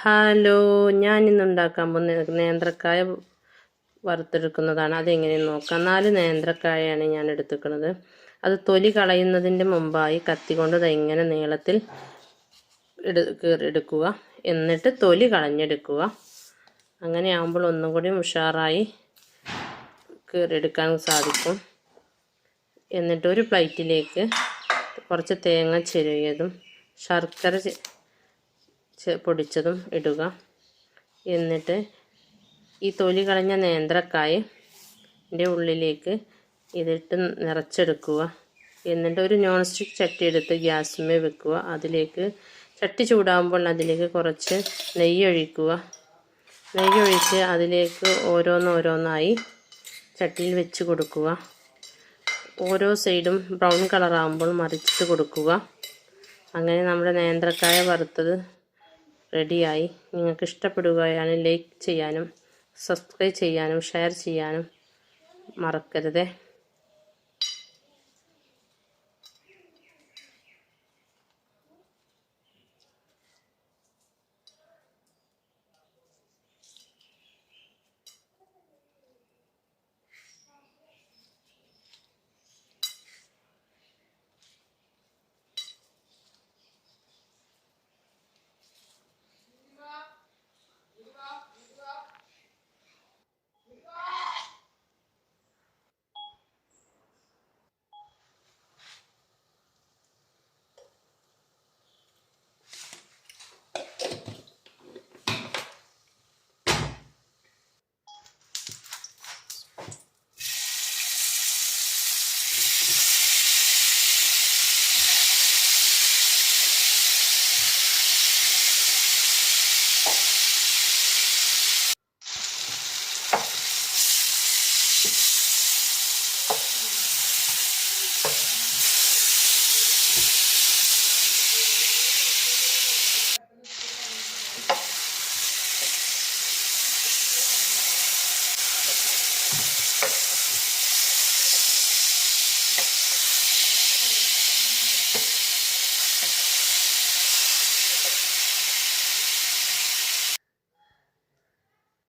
Hello, ഞാനിന്ന് ഉണ്ടാക്കാൻ പോകുന്ന നേന്ത്രക്കായ വറുത്തെടുക്കുന്നതാണ്. അതെങ്ങനെയെന്ന് നോക്കാം. 4 നേന്ത്രക്കായയാണ് ഞാൻ എടുത്തിരിക്കുന്നത്. അത് തൊലി കളയുന്നതിൻ്റെ മുമ്പായി കത്തി കൊണ്ട് ഇങ്ങനെ നീളത്തിൽ എടുക്കുക. എന്നിട്ട് തൊലി കളഞ്ഞെടുക്കുക. അങ്ങനെ ആകുമ്പോൾ ഒന്നും കൂടി ഉഷാറായി കീറിയെടുക്കാൻ സാധിക്കും. എന്നിട്ട് ഒരു പ്ലേറ്റിലേക്ക് കുറച്ച് തേങ്ങ ചിരവിയതും ശർക്കര പൊടിച്ചതും ഇടുക. എന്നിട്ട് ഈ തൊലി കളഞ്ഞ നേന്ത്രക്കായൻ്റെ ഉള്ളിലേക്ക് ഇതിട്ട് നിറച്ചെടുക്കുക. എന്നിട്ട് ഒരു നോൺ സ്റ്റിക്ക് ചട്ടി എടുത്ത് ഗ്യാസിന്മേൽ വെക്കുക. അതിലേക്ക് ചട്ടി ചൂടാകുമ്പോൾ അതിലേക്ക് കുറച്ച് നെയ്യ് ഒഴിക്കുക. നെയ്യ് ഒഴിച്ച് അതിലേക്ക് ഓരോന്നോരോന്നായി ചട്ടിയിൽ വെച്ച് കൊടുക്കുക. ഓരോ സൈഡും ബ്രൗൺ കളറാകുമ്പോൾ മറിച്ചിട്ട് കൊടുക്കുക. അങ്ങനെ നമ്മുടെ നേന്ത്രക്കായ വറുത്തത് റെഡിയായി. നിങ്ങൾക്ക് ഇഷ്ടപ്പെടുകയാണ് ലൈക്ക് ചെയ്യാനും സബ്സ്ക്രൈബ് ചെയ്യാനും ഷെയർ ചെയ്യാനും മറക്കരുത്.